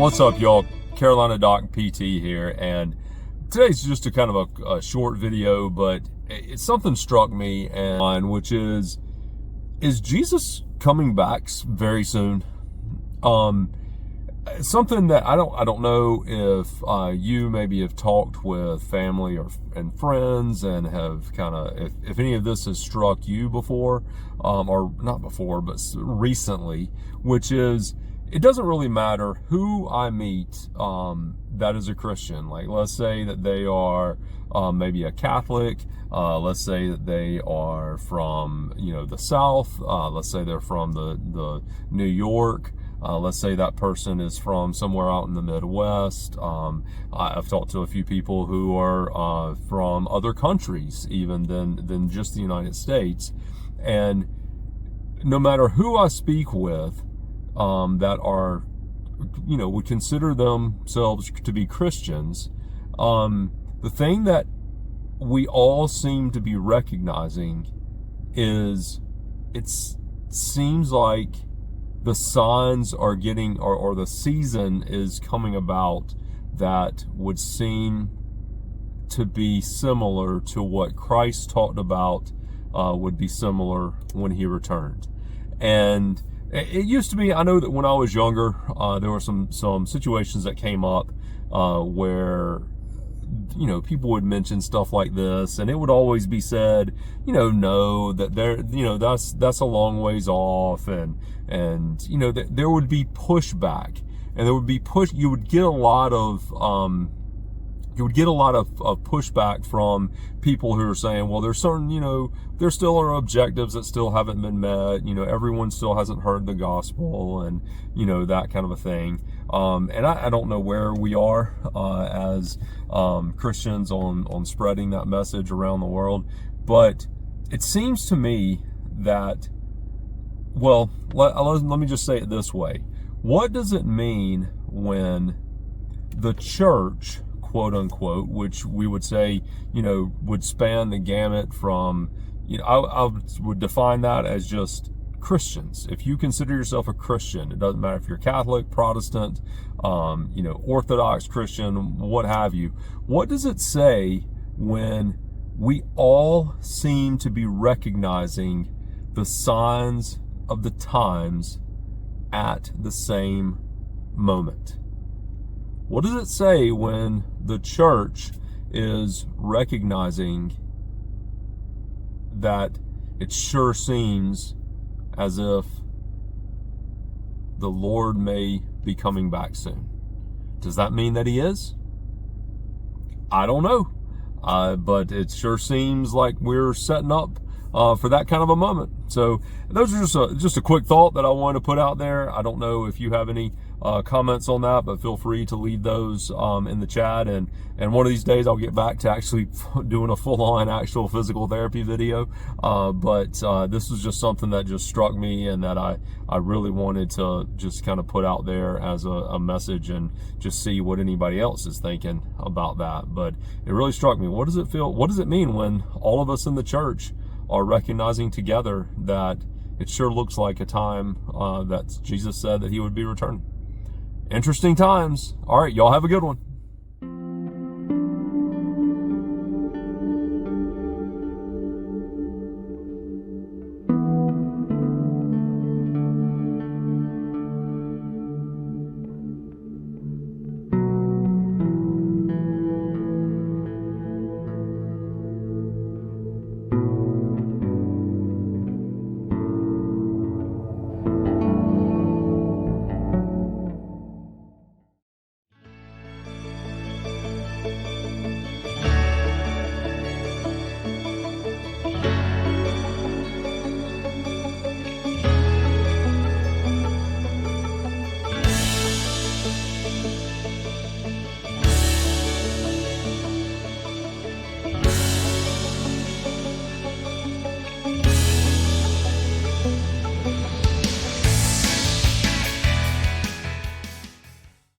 What's up, y'all? Carolina Doc PT here, and today's just a kind of a short video, but it's something struck me, and which is Jesus coming back very soon? Something that I don't know if you maybe have talked with family and friends and have kind of, if any of this has struck you before, or not before, but recently, which is, it doesn't really matter who I meet that is a Christian. Like, let's say that they are maybe a Catholic. Let's say that they are from, the South. Let's say they're from the New York. Let's say that person is from somewhere out in the Midwest. I've talked to a few people who are from other countries even than just the United States. And no matter who I speak with, that are, would consider themselves to be Christians, the thing that we all seem to be recognizing is it seems like the signs are getting, or the season is coming about that would seem to be similar to what Christ talked about would be similar when he returned. And it used to be, I know that when I was younger, there were some situations that came up where, people would mention stuff like this, and it would always be said, no, that that's a long ways off, and that there would be pushback, and there would be you would get a lot of pushback from people who are saying, well, there's certain, there still are objectives that still haven't been met. Everyone still hasn't heard the gospel, and, that kind of a thing. And I don't know where we are as Christians on spreading that message around the world, but it seems to me that, well, let me just say it this way. What does it mean when the church, quote unquote, which we would say, would span the gamut from, I would define that as just Christians. If you consider yourself a Christian, it doesn't matter if you're Catholic, Protestant, Orthodox Christian, what have you. What does it say when we all seem to be recognizing the signs of the times at the same moment? What does it say when the church is recognizing that it sure seems as if the Lord may be coming back soon? Does that mean that he is? I don't know. But it sure seems like we're setting up for that kind of a moment. So those are just a quick thought that I want to put out there. I don't know if you have any comments on that, but feel free to leave those in the chat, and one of these days I'll get back to actually doing a full-on actual physical therapy video, but this was just something that just struck me, and that I really wanted to just kind of put out there as a message, and just see what anybody else is thinking about that. But it really struck me. What does it mean when all of us in the church are recognizing together that it sure looks like a time that Jesus said that he would be returning? Interesting times. All right, y'all have a good one.